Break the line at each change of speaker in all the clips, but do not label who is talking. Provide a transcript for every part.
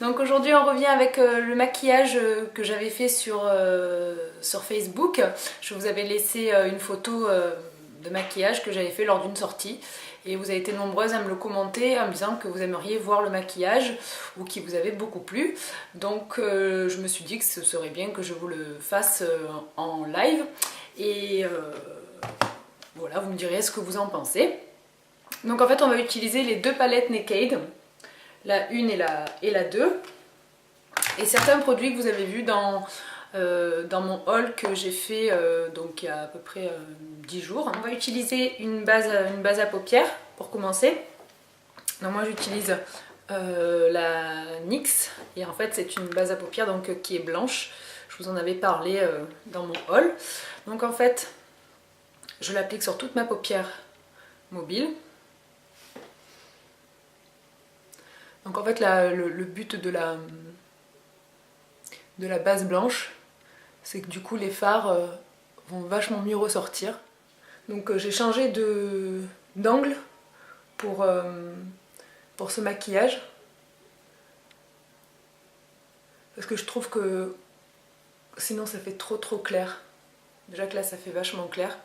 Donc aujourd'hui on revient avec le maquillage que j'avais fait sur Facebook. Je vous avais laissé une photo de maquillage que j'avais fait lors d'une sortie. Et vous avez été nombreuses à me le commenter en me disant que vous aimeriez voir le maquillage ou qui vous avait beaucoup plu. Donc je me suis dit que ce serait bien que je vous le fasse en live. Et voilà, vous me direz ce que vous en pensez. Donc en fait on va utiliser les deux palettes Naked, la 1 et la 2. Et certains produits que vous avez vus dans mon haul que j'ai fait donc il y a à peu près 10 jours. On va utiliser une base à paupières pour commencer. Donc moi j'utilise la NYX et en fait c'est une base à paupières donc, qui est blanche. Je vous en avais parlé dans mon haul. Donc en fait je l'applique sur toute ma paupière mobile. Donc en fait le but de la base blanche, c'est que du coup les fards vont vachement mieux ressortir. Donc j'ai changé d'angle pour ce maquillage. Parce que je trouve que sinon ça fait trop clair. Déjà que là ça fait vachement clair.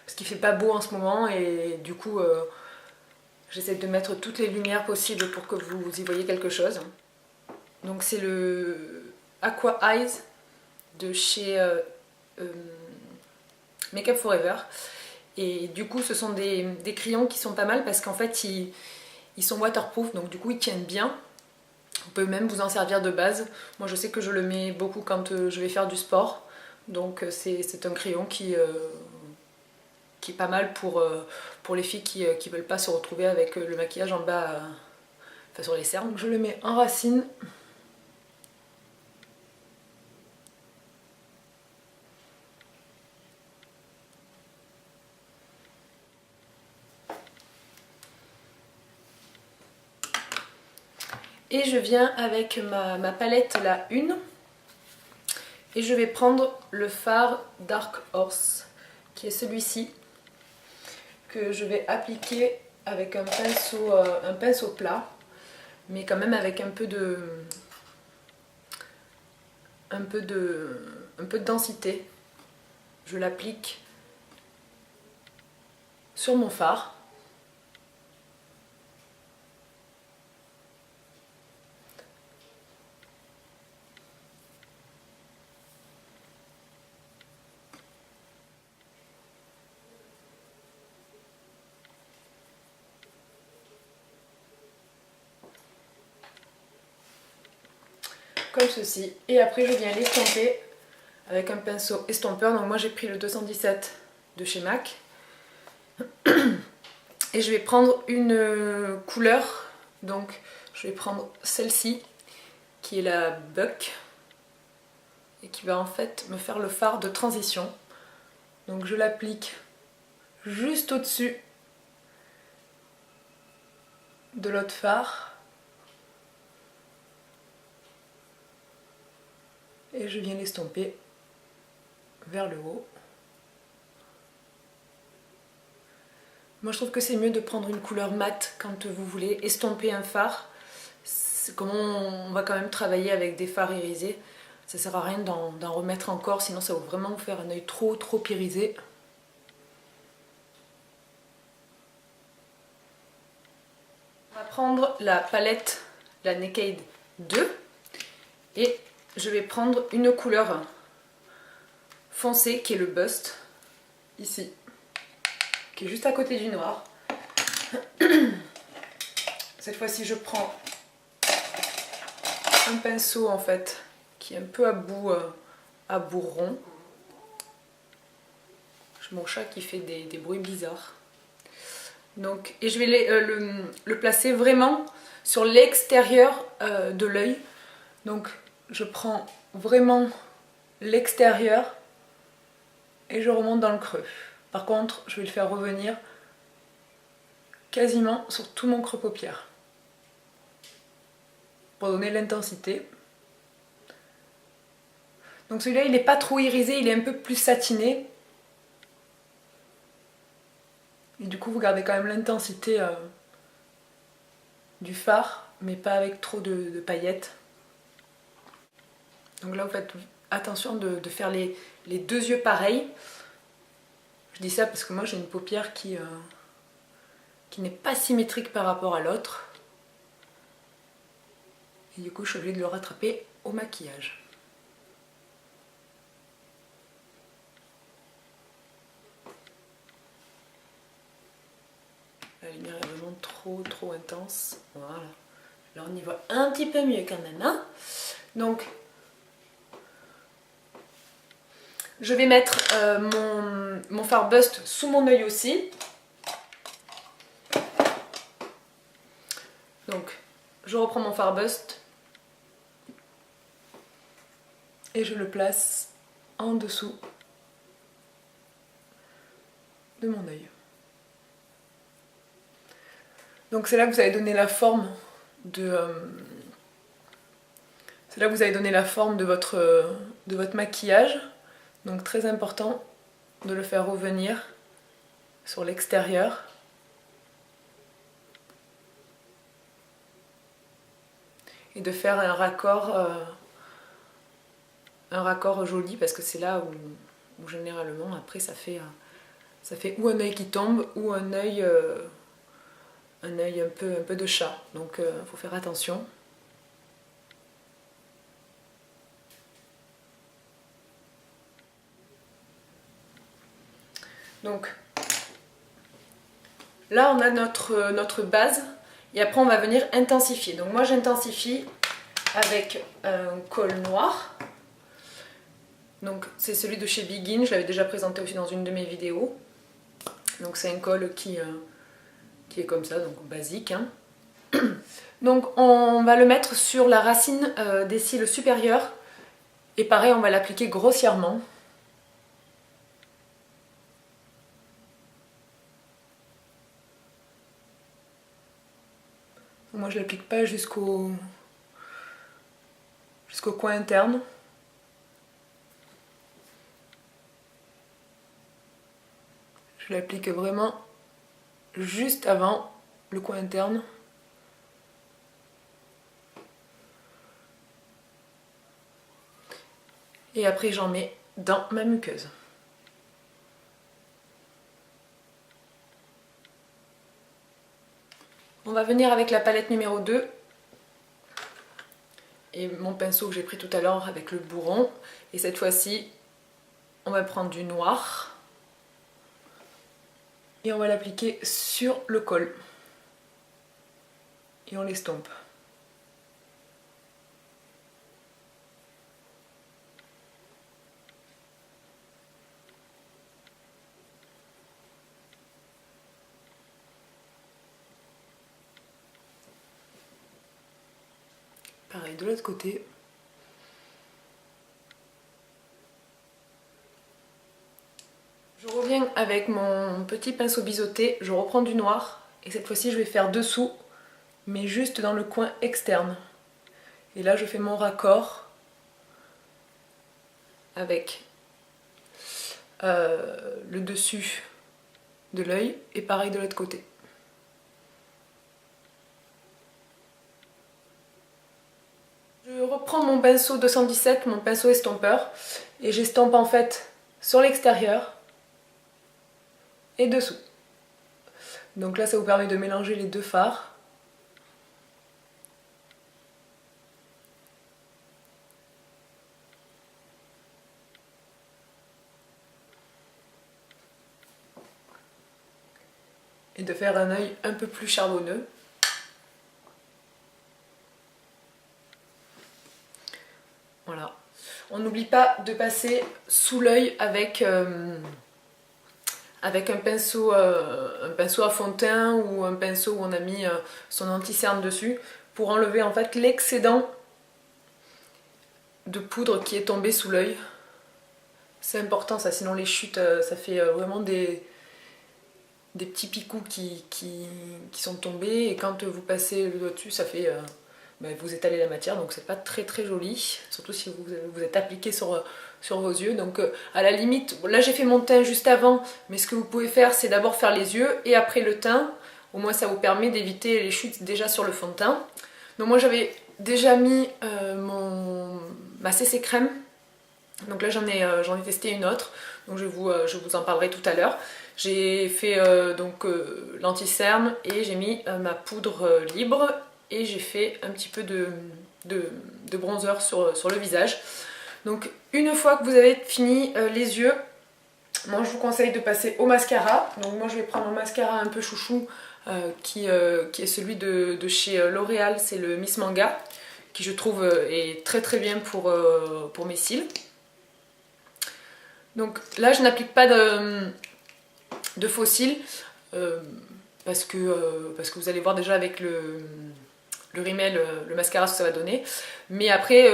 Parce qu'il fait pas beau en ce moment et du coup j'essaie de mettre toutes les lumières possibles pour que vous y voyez quelque chose. Donc c'est le Aqua Eyes de chez Make Up For Ever. Et du coup ce sont des crayons qui sont pas mal parce qu'en fait ils sont waterproof, donc du coup ils tiennent bien. Vous pouvez même vous en servir de base. Moi je sais que je le mets beaucoup quand je vais faire du sport. Donc c'est un crayon qui est pas mal pour les filles qui veulent pas se retrouver avec le maquillage en bas, enfin sur les cernes. Donc je le mets en racine. Et je viens avec ma palette la 1 et je vais prendre le fard Dark Horse qui est celui-ci que je vais appliquer avec un pinceau plat mais quand même avec un peu de densité. Je l'applique sur mon fard. Comme ceci, et après je viens l'estomper avec un pinceau estompeur. Donc moi j'ai pris le 217 de chez MAC et je vais prendre une couleur, donc je vais prendre celle-ci qui est la Buck et qui va en fait me faire le fard de transition. Donc je l'applique juste au-dessus de l'autre fard et je viens l'estomper vers le haut. Moi je trouve que c'est mieux de prendre une couleur mate quand vous voulez estomper un fard. Comme on va quand même travailler avec des fards irisés, ça sert à rien d'en remettre encore, sinon ça va vraiment vous faire un œil trop irisé. On va prendre la palette, la Naked 2, et je vais prendre une couleur foncée qui est le Bust, ici, qui est juste à côté du noir. Cette fois-ci je prends un pinceau en fait qui est un peu à bout rond. J'ai mon chat qui fait des bruits bizarres. Donc, et je vais le placer vraiment sur l'extérieur de l'œil. Donc je prends vraiment l'extérieur et je remonte dans le creux. Par contre je vais le faire revenir quasiment sur tout mon creux paupière pour donner l'intensité. Donc celui-là il n'est pas trop irisé, il est un peu plus satiné. Et du coup vous gardez quand même l'intensité du fard, mais pas avec trop de paillettes. Donc là vous faites attention de faire les deux yeux pareils. Je dis ça parce que moi j'ai une paupière qui n'est pas symétrique par rapport à l'autre. Et du coup je suis obligée de le rattraper au maquillage. La lumière est vraiment trop intense. Voilà. Là on y voit un petit peu mieux quand même. Hein, donc je vais mettre mon fard bust sous mon œil aussi. Donc je reprends mon fard bust et je le place en dessous de mon œil. Donc c'est là que vous allez donner la forme de c'est là que vous allez donner la forme de votre maquillage. Donc très important de le faire revenir sur l'extérieur. Et de faire un raccord joli, parce que c'est là où généralement après ça fait ou un œil qui tombe ou un œil un peu de chat. Donc il faut faire attention. Donc là on a notre base et après on va venir intensifier. Donc moi j'intensifie avec un col noir. Donc c'est celui de chez Begin, je l'avais déjà présenté aussi dans une de mes vidéos. Donc c'est un col qui est comme ça, donc basique. Hein. Donc on va le mettre sur la racine des cils supérieurs. Et pareil, on va l'appliquer grossièrement. Moi je l'applique pas jusqu'au coin interne. Je l'applique vraiment juste avant le coin interne. Et après j'en mets dans ma muqueuse. On va venir avec la palette numéro 2 et mon pinceau que j'ai pris tout à l'heure avec le bourron. Et cette fois-ci, on va prendre du noir et on va l'appliquer sur le col. Et on l'estompe. Pareil de l'autre côté. Je reviens avec mon petit pinceau biseauté, je reprends du noir et cette fois-ci je vais faire dessous, mais juste dans le coin externe. Et là je fais mon raccord avec le dessus de l'œil et pareil de l'autre côté. Je reprends mon pinceau 217, mon pinceau estompeur, et j'estompe en fait sur l'extérieur et dessous. Donc là ça vous permet de mélanger les deux fards. Et de faire un œil un peu plus charbonneux. Voilà. On n'oublie pas de passer sous l'œil avec un pinceau à fond de teint ou un pinceau où on a mis son anti-cerne dessus pour enlever en fait l'excédent de poudre qui est tombé sous l'œil. C'est important ça, sinon les chutes, ça fait vraiment des petits picoux qui sont tombés et quand vous passez le doigt dessus, ça fait... vous étalez la matière, donc c'est pas très joli, surtout si vous êtes appliqué sur vos yeux. Donc à la limite, là j'ai fait mon teint juste avant, mais ce que vous pouvez faire c'est d'abord faire les yeux et après le teint, au moins ça vous permet d'éviter les chutes déjà sur le fond de teint. Donc moi j'avais déjà mis ma CC crème. Donc là j'en ai testé une autre, donc je vous en parlerai tout à l'heure. J'ai fait l'anti-cerne et j'ai mis ma poudre libre et j'ai fait un petit peu de bronzer sur le visage. Donc une fois que vous avez fini les yeux, moi je vous conseille de passer au mascara. Donc moi je vais prendre un mascara un peu chouchou qui est celui de chez L'Oréal, c'est le Miss Manga, qui je trouve est très très bien pour mes cils. Donc là je n'applique pas de faux cils parce que vous allez voir déjà avec le rímel, le mascara, ce que ça va donner. Mais après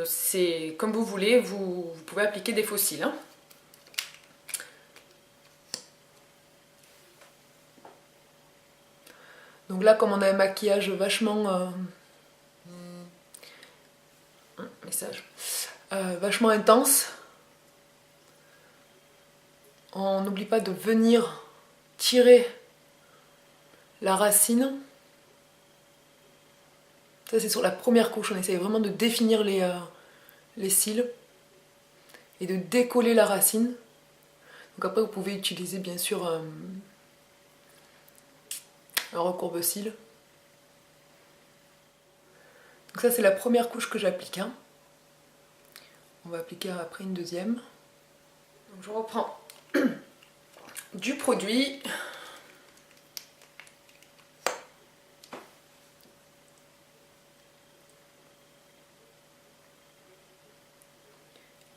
c'est comme vous voulez, vous pouvez appliquer des faux cils, hein. Donc là, comme on a un maquillage vachement vachement intense, on n'oublie pas de venir tirer la racine. Ça c'est sur la première couche, on essaye vraiment de définir les cils et de décoller la racine. Donc après vous pouvez utiliser bien sûr un recourbe-cils. Donc ça c'est la première couche que j'applique, hein. On va appliquer après une deuxième. Donc je reprends du produit.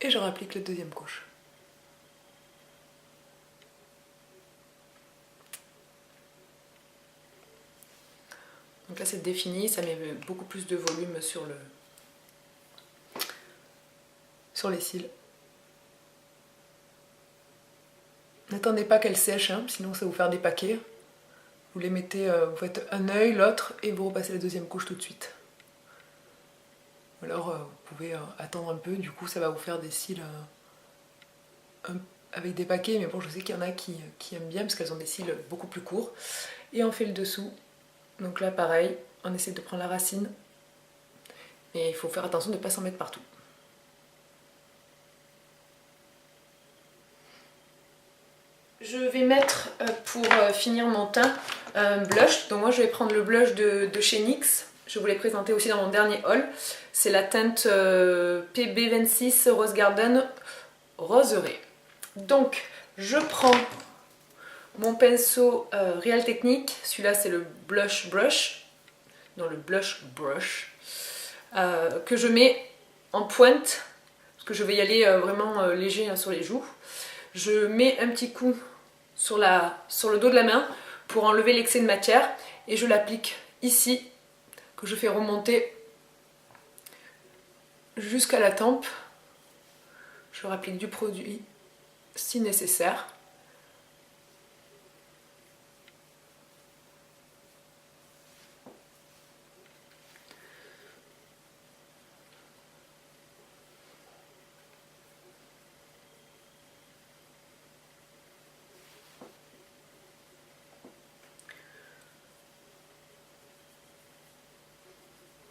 Et je réapplique la deuxième couche. Donc là c'est défini, ça met beaucoup plus de volume sur les cils. N'attendez pas qu'elle sèche, hein, sinon ça va vous faire des paquets. Vous les mettez, vous faites un œil, l'autre, et vous repassez la deuxième couche tout de suite. Ou alors vous pouvez attendre un peu, du coup ça va vous faire des cils avec des paquets, mais bon je sais qu'il y en a qui aiment bien parce qu'elles ont des cils beaucoup plus courts. Et on fait le dessous. Donc là pareil, on essaie de prendre la racine, mais il faut faire attention de ne pas s'en mettre partout. Je vais mettre pour finir mon teint un blush. Donc moi je vais prendre le blush de chez NYX. Je vous l'ai présenté aussi dans mon dernier haul. C'est la teinte PB26 Rose Garden Roseraie. Donc je prends mon pinceau Real Technique. Celui-là c'est le blush brush. Non, le blush brush. Que je mets en pointe. Parce que je vais y aller vraiment léger, hein, sur les joues. Je mets un petit coup sur le dos de la main pour enlever l'excès de matière et je l'applique ici, que je fais remonter jusqu'à la tempe. Je réapplique du produit si nécessaire.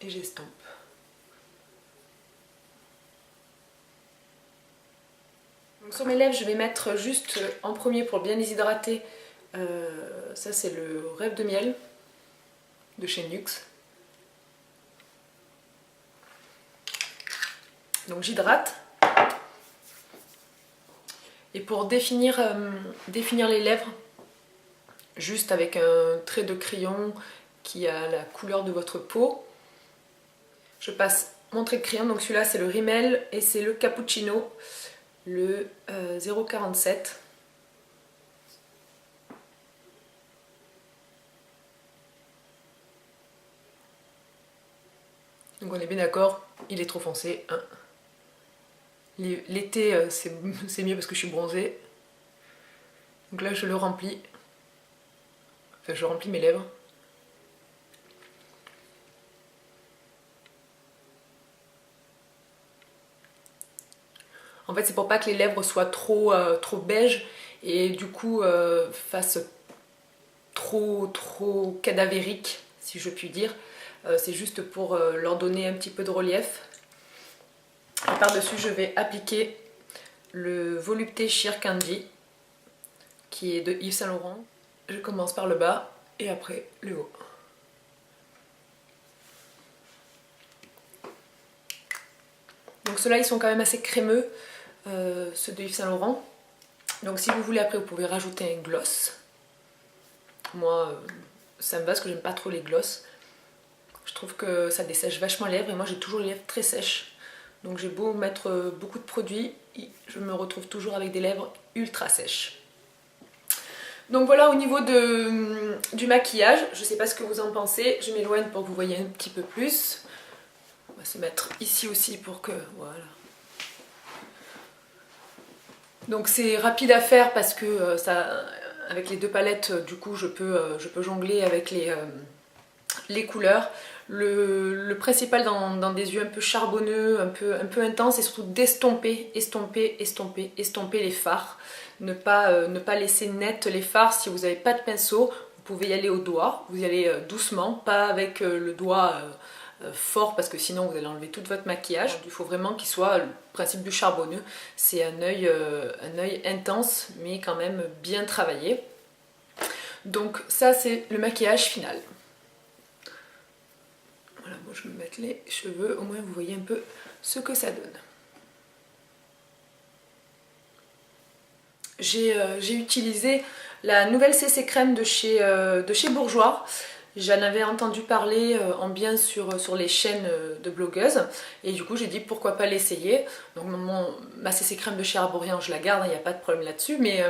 Et j'estompe. Donc sur mes lèvres, je vais mettre juste en premier pour bien les hydrater. Ça c'est le Rêve de miel de chez NYX. Donc j'hydrate. Et pour définir les lèvres, juste avec un trait de crayon qui a la couleur de votre peau, je passe mon trait de crayon. Donc celui-là c'est le rímel et c'est le cappuccino, le 0,47. Donc on est bien d'accord, il est trop foncé, hein. L'été c'est mieux parce que je suis bronzée. Donc là je le remplis. Enfin je remplis mes lèvres. En fait c'est pour pas que les lèvres soient trop beige et du coup fassent trop cadavérique, si je puis dire. C'est juste pour leur donner un petit peu de relief. Et par-dessus, je vais appliquer le Volupté Sheer Candy qui est de Yves Saint Laurent. Je commence par le bas et après le haut. Donc ceux-là, ils sont quand même assez crémeux, ceux de Yves Saint Laurent. Donc si vous voulez, après, vous pouvez rajouter un gloss. Moi, ça me va parce que j'aime pas trop les gloss. Je trouve que ça dessèche vachement les lèvres et moi j'ai toujours les lèvres très sèches. Donc j'ai beau mettre beaucoup de produits, je me retrouve toujours avec des lèvres ultra sèches. Donc voilà au niveau du maquillage, je sais pas ce que vous en pensez, je m'éloigne pour que vous voyez un petit peu plus. On va se mettre ici aussi pour que... voilà. Donc c'est rapide à faire parce que avec les deux palettes, du coup je peux jongler avec les couleurs. Le principal dans des yeux un peu charbonneux, un peu intenses, c'est surtout d'estomper, estomper les fards. Ne pas laisser net les fards. Si vous n'avez pas de pinceau, vous pouvez y aller au doigt. Vous y allez doucement, pas avec le doigt fort parce que sinon vous allez enlever tout votre maquillage. Il faut vraiment qu'il soit le principe du charbonneux. C'est un œil intense mais quand même bien travaillé. Donc ça c'est le maquillage final. Voilà, moi je vais me mettre les cheveux, au moins vous voyez un peu ce que ça donne. J'ai utilisé la nouvelle CC crème de chez Bourjois. J'en avais entendu parler en bien sur les chaînes de blogueuses et du coup j'ai dit pourquoi pas l'essayer. Donc ma CC crème de chez Arborian je la garde, il n'y a pas de problème là-dessus, mais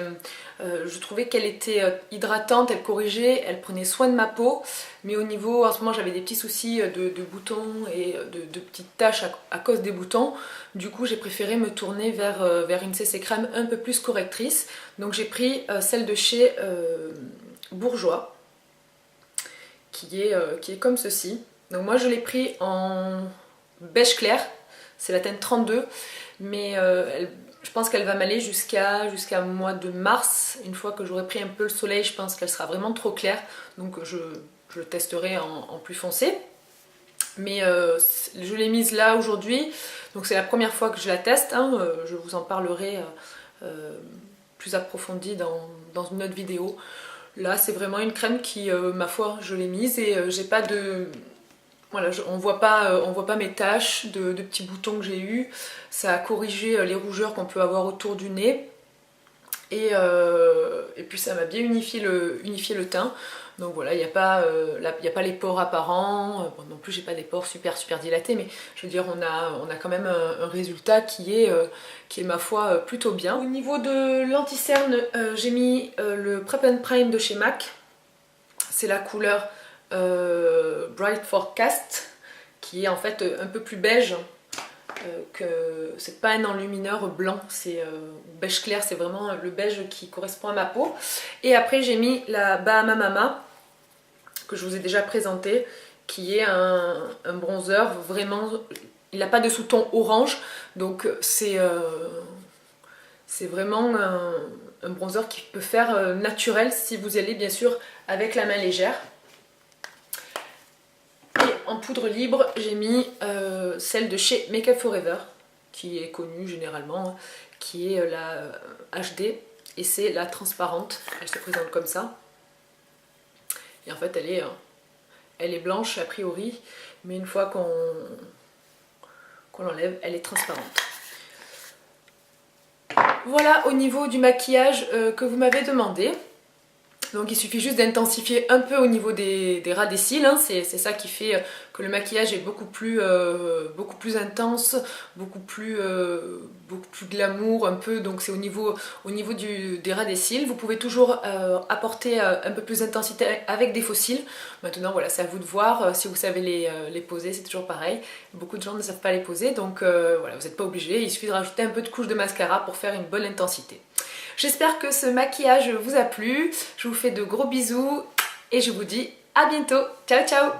je trouvais qu'elle était hydratante, elle corrigeait, elle prenait soin de ma peau, mais au niveau, en ce moment j'avais des petits soucis de boutons et de petites taches à cause des boutons. Du coup j'ai préféré me tourner vers une CC crème un peu plus correctrice. Donc j'ai pris celle de chez Bourjois. Qui est comme ceci. Donc moi je l'ai pris en beige clair, c'est la teinte 32, mais je pense qu'elle va m'aller jusqu'à mois de mars. Une fois que j'aurai pris un peu le soleil, je pense qu'elle sera vraiment trop claire, donc je testerai en plus foncé. Mais je l'ai mise là aujourd'hui, donc c'est la première fois que je la teste, hein. Je vous en parlerai plus approfondi dans une autre vidéo. Là c'est vraiment une crème qui, ma foi, je l'ai mise et j'ai pas de... Voilà, on voit pas mes taches de petits boutons que j'ai eu. Ça a corrigé les rougeurs qu'on peut avoir autour du nez. Et puis ça m'a bien unifié le teint. Donc voilà, il n'y a pas les pores apparents. Bon, non plus j'ai pas des pores super dilatés, mais je veux dire on a quand même un résultat qui est ma foi plutôt bien. Au niveau de l'anti-cerne, j'ai mis le Prep and Prime de chez MAC. C'est la couleur Bright Forecast, qui est en fait un peu plus beige. Que c'est pas un enlumineur blanc, c'est beige clair, c'est vraiment le beige qui correspond à ma peau. Et après j'ai mis la Bahama Mama que je vous ai déjà présenté, qui est un bronzer vraiment, il n'a pas de sous-ton orange, donc c'est vraiment un bronzer qui peut faire naturel si vous allez bien sûr avec la main légère. En poudre libre, j'ai mis celle de chez Make Up For Ever, qui est connue généralement, qui est la HD, et c'est la transparente. Elle se présente comme ça. Et en fait, elle est blanche a priori, mais une fois qu'on l'enlève, elle est transparente. Voilà au niveau du maquillage que vous m'avez demandé. Donc il suffit juste d'intensifier un peu au niveau des ras des cils, hein. C'est ça qui fait que le maquillage est beaucoup plus intense, beaucoup plus glamour un peu, donc c'est au niveau des ras des cils. Vous pouvez toujours apporter un peu plus d'intensité avec des faux cils. Maintenant voilà, c'est à vous de voir, si vous savez les poser, c'est toujours pareil. Beaucoup de gens ne savent pas les poser, donc voilà, vous n'êtes pas obligé, il suffit de rajouter un peu de couche de mascara pour faire une bonne intensité. J'espère que ce maquillage vous a plu, je vous fais de gros bisous et je vous dis à bientôt, ciao ciao!